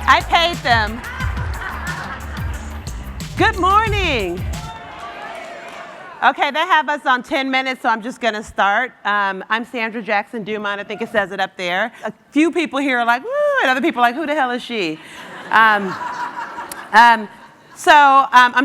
I paid them. Good morning. Okay, they have us on 10 minutes, so I'm just going to start. I'm Sandra Jackson-Dumont. I think it says it up there. A few people here are like, woo, and other people are like, who the hell is she? I'm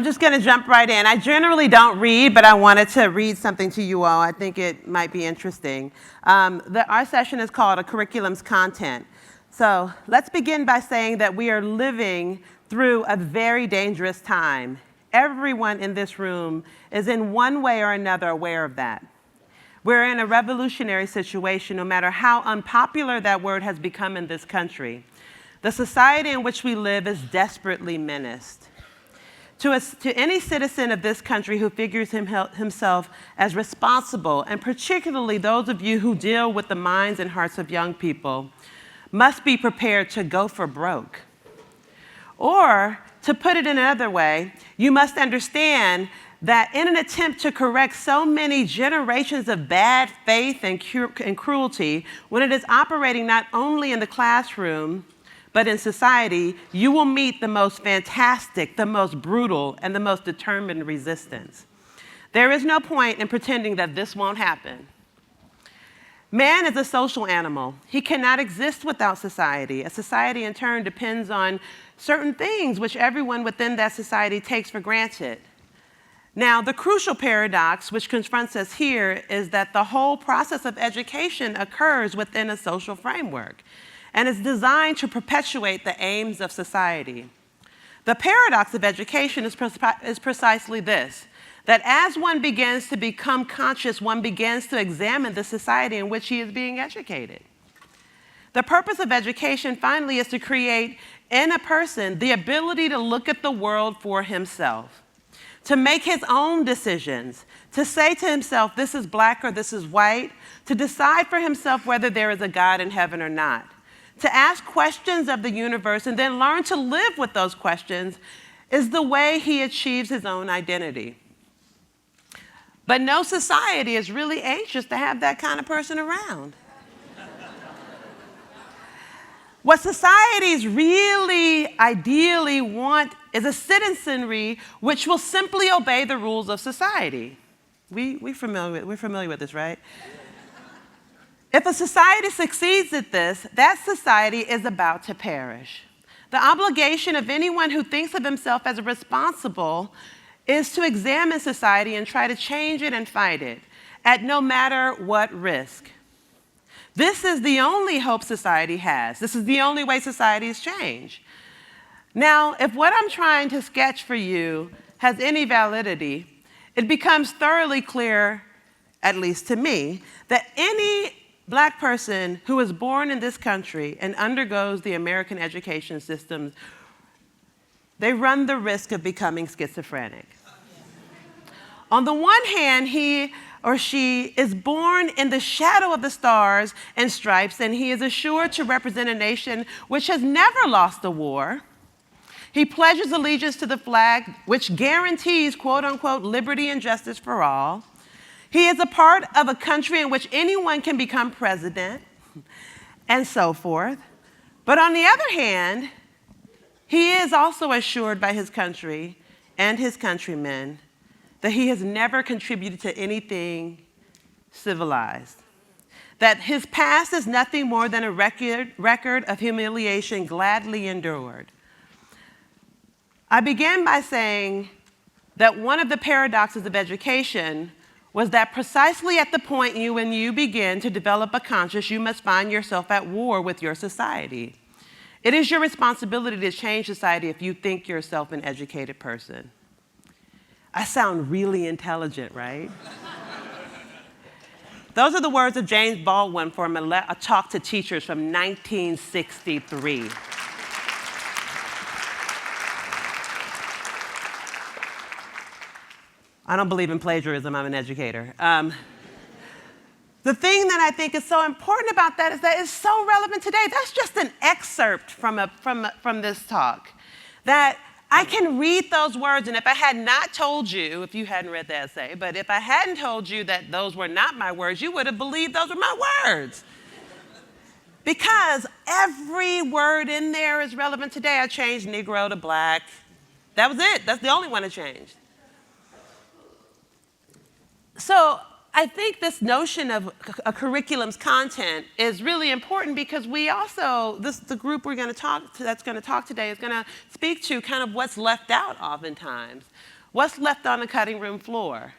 just going to jump right in. I generally don't read, but I wanted to read something to you all. I think it might be interesting. Our session is called A Curriculum's Content. So let's begin by saying that we are living through a very dangerous time. Everyone in this room is in one way or another aware of that. We're in a revolutionary situation, no matter how unpopular that word has become in this country. The society in which we live is desperately menaced. To any citizen of this country who figures himself as responsible, and particularly those of you who deal with the minds and hearts of young people, must be prepared to go for broke. Or, to put it in another way, you must understand that in an attempt to correct so many generations of bad faith and cruelty, when it is operating not only in the classroom, but in society, you will meet the most fantastic, the most brutal, and the most determined resistance. There is no point in pretending that this won't happen. Man is a social animal. He cannot exist without society. A society, in turn, depends on certain things which everyone within that society takes for granted. Now, the crucial paradox which confronts us here is that the whole process of education occurs within a social framework and is designed to perpetuate the aims of society. The paradox of education is precisely this: that as one begins to become conscious, one begins to examine the society in which he is being educated. The purpose of education, finally, is to create in a person the ability to look at the world for himself, to make his own decisions, to say to himself, this is black or this is white, to decide for himself whether there is a God in heaven or not, to ask questions of the universe and then learn to live with those questions is the way he achieves his own identity. But no society is really anxious to have that kind of person around. What societies really ideally want is a citizenry which will simply obey the rules of society. We're familiar with this, right? If a society succeeds at this, that society is about to perish. The obligation of anyone who thinks of himself as responsible is to examine society and try to change it and fight it, at no matter what risk. This is the only hope society has. This is the only way societies change. Now, if what I'm trying to sketch for you has any validity, it becomes thoroughly clear, at least to me, that any black person who is born in this country and undergoes the American education system, they run the risk of becoming schizophrenic. On the one hand, he or she is born in the shadow of the stars and stripes, and he is assured to represent a nation which has never lost a war. He pledges allegiance to the flag, which guarantees, quote unquote, liberty and justice for all. He is a part of a country in which anyone can become president, and so forth. But on the other hand, he is also assured by his country and his countrymen that he has never contributed to anything civilized, that his past is nothing more than a record of humiliation gladly endured. I began by saying that one of the paradoxes of education was that precisely at the point when you begin to develop a conscience, you must find yourself at war with your society. It is your responsibility to change society if you think yourself an educated person. I sound really intelligent, right? Those are the words of James Baldwin from a talk to teachers from 1963. I don't believe in plagiarism, I'm an educator. The thing that I think is so important about that is that it's so relevant today. That's just an excerpt from this talk. That I can read those words, and if I had not told you, if you hadn't read the essay, but if I hadn't told you that those were not my words, you would have believed those were my words. Because every word in there is relevant today. I changed Negro to black. That was it. That's the only one I changed. So I think this notion of a curriculum's content is really important because we also, the group we're going to talk to, that's going to talk today is going to speak to kind of what's left out oftentimes, what's left on the cutting room floor.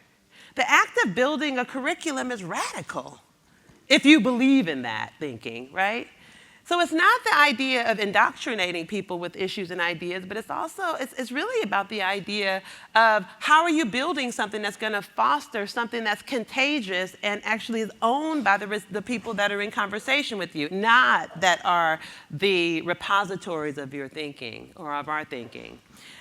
The act of building a curriculum is radical, if you believe in that thinking, right? So it's not the idea of indoctrinating people with issues and ideas, but it's also, it's really about the idea of how are you building something that's going to foster something that's contagious and actually is owned by the people that are in conversation with you, not that are the repositories of your thinking or of our thinking.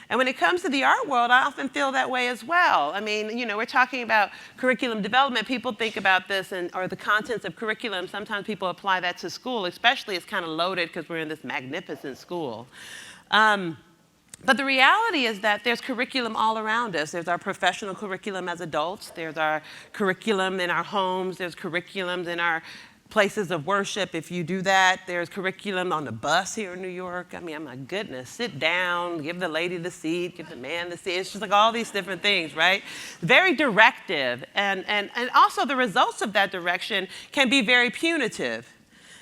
And when it comes to the art world, I often feel that way as well. I mean, you know, we're talking about curriculum development. People think about this or the contents of curriculum. Sometimes people apply that to school, especially it's kind of loaded because we're in this magnificent school. But the reality is that there's curriculum all around us. There's our professional curriculum as adults. There's our curriculum in our homes. There's curriculums in our places of worship. If you do that, there's curriculum on the bus here in New York. I mean, oh my goodness, sit down, give the lady the seat, give the man the seat. It's just like all these different things, right? Very directive. And also the results of that direction can be very punitive.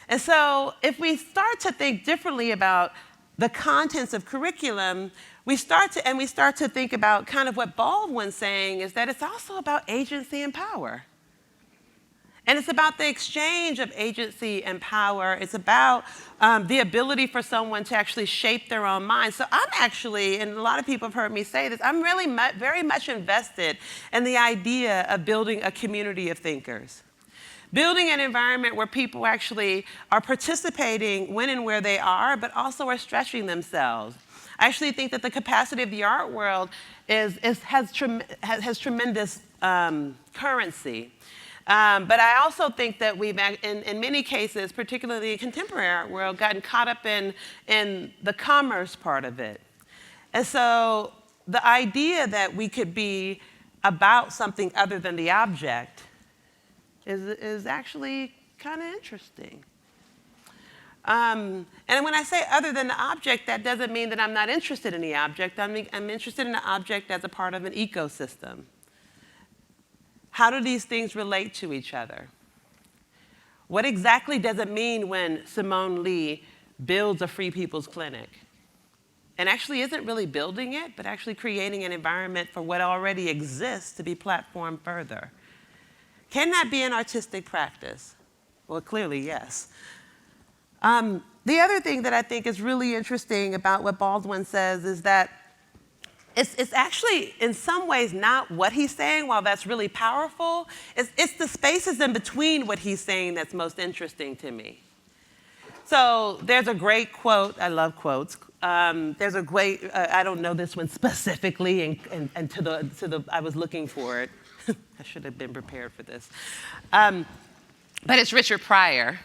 And so if we start to think differently about the contents of curriculum, we start to think about kind of what Baldwin's saying is that it's also about agency and power. And it's about the exchange of agency and power. It's about the ability for someone to actually shape their own mind. So I'm actually, and a lot of people have heard me say this, I'm really very much invested in the idea of building a community of thinkers. Building an environment where people actually are participating when and where they are, but also are stretching themselves. I actually think that the capacity of the art world has tremendous currency. But I also think that we've, in many cases, particularly in the contemporary art world, gotten caught up in the commerce part of it. And so the idea that we could be about something other than the object is actually kind of interesting. And when I say other than the object, that doesn't mean that I'm not interested in the object. I'm interested in the object as a part of an ecosystem. How do these things relate to each other? What exactly does it mean when Simone Lee builds a Free People's Clinic? And actually isn't really building it, but actually creating an environment for what already exists to be platformed further. Can that be an artistic practice? Well, clearly, yes. The other thing that I think is really interesting about what Baldwin says is that it's actually, in some ways, not what he's saying, while that's really powerful. It's the spaces in between what he's saying that's most interesting to me. So there's a great quote. I love quotes. There's a great, I don't know this one specifically, and I was looking for it. I should have been prepared for this. But it's Richard Pryor.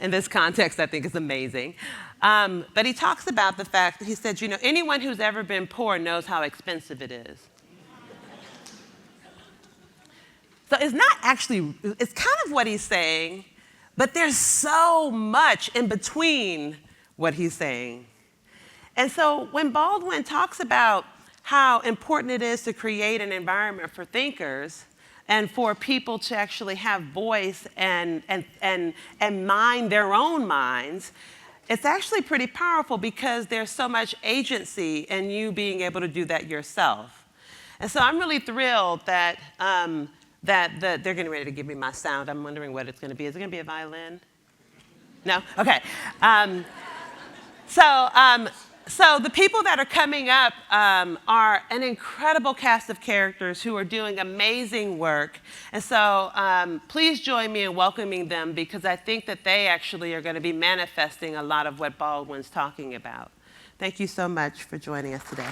In this context, I think is amazing. But he talks about the fact that he said, you know, anyone who's ever been poor knows how expensive it is. So it's not actually, it's kind of what he's saying, but there's so much in between what he's saying. And so when Baldwin talks about how important it is to create an environment for thinkers, and for people to actually have voice and mind their own minds, it's actually pretty powerful because there's so much agency in you being able to do that yourself. And so I'm really thrilled that, they're getting ready to give me my sound. I'm wondering what it's going to be. Is it going to be a violin? No? Okay. So the people that are coming up are an incredible cast of characters who are doing amazing work. And so please join me in welcoming them because I think that they actually are going to be manifesting a lot of what Baldwin's talking about. Thank you so much for joining us today.